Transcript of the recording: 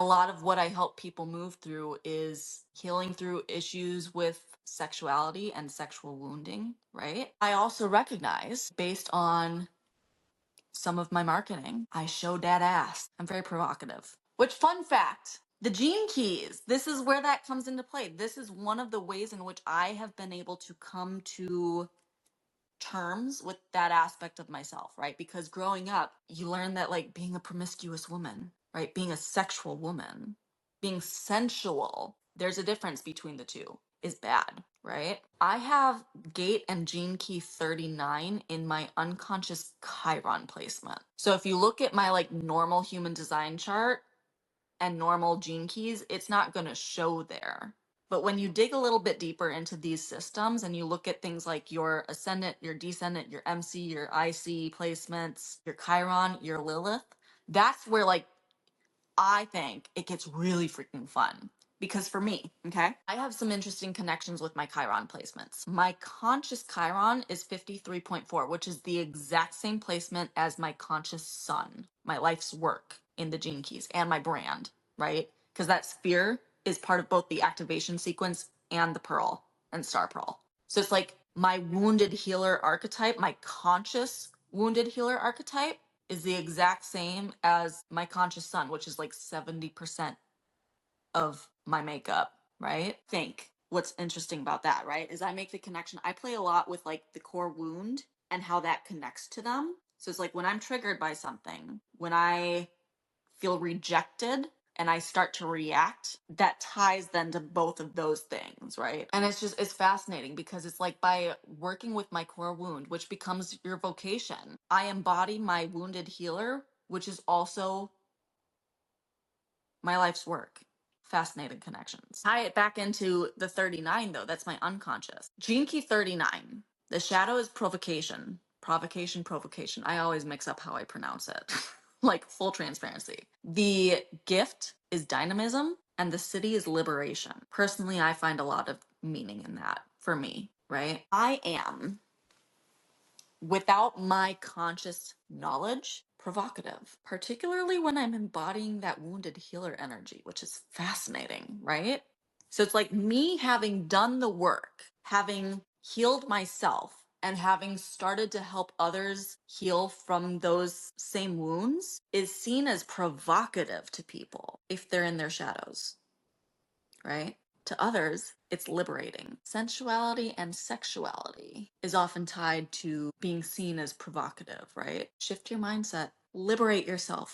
A lot of what I help people move through is healing through issues with sexuality and sexual wounding, right? I also recognize, based on some of my marketing, I show dead ass. I'm very provocative. Which, fun fact, the gene keys, this is where that comes into play. This is one of the ways in which I have been able to come to terms with that aspect of myself, right? Because growing up, you learn that like being a promiscuous woman, right? Being a sexual woman, being sensual, there's a difference between the two, is bad, right? I have gate and gene key 39 in my unconscious Chiron placement. So if you look at my like normal human design chart and normal gene keys, it's not going to show there. But when you dig a little bit deeper into these systems and you look at things like your ascendant, your descendant, your MC, your IC placements, your Chiron, your Lilith, that's where like I think it gets really freaking fun. Because for me, okay, I have some interesting connections with my Chiron placements. My conscious Chiron is 53.4, which is the exact same placement as my conscious sun, my life's work in the gene keys, and my brand, right? Because that sphere is part of both the activation sequence and the pearl and star pearl. So it's like my wounded healer archetype, my conscious wounded healer archetype is the exact same as my conscious sun, which is like 70% of my makeup, right? Think what's interesting about that, right? Is I make the connection. I play a lot with like the core wound and how that connects to them. So it's like when I'm triggered by something, when I feel rejected and I start to react, that ties then to both of those things, right? And it's fascinating because it's like by working with my core wound, which becomes your vocation, I embody my wounded healer, which is also my life's work. Fascinating connections. Tie it back into the 39 though, that's my unconscious. Gene key 39. The shadow is provocation. Provocation, provocation. I always mix up how I pronounce it. Like full transparency. The gift is dynamism and the city is liberation. Personally, I find a lot of meaning in that for me, right? I am, without my conscious knowledge, provocative, particularly when I'm embodying that wounded healer energy, which is fascinating, right? So it's like me having done the work, having healed myself, and having started to help others heal from those same wounds is seen as provocative to people if they're in their shadows, right? To others, it's liberating. Sensuality and sexuality is often tied to being seen as provocative, right? Shift your mindset, liberate yourself.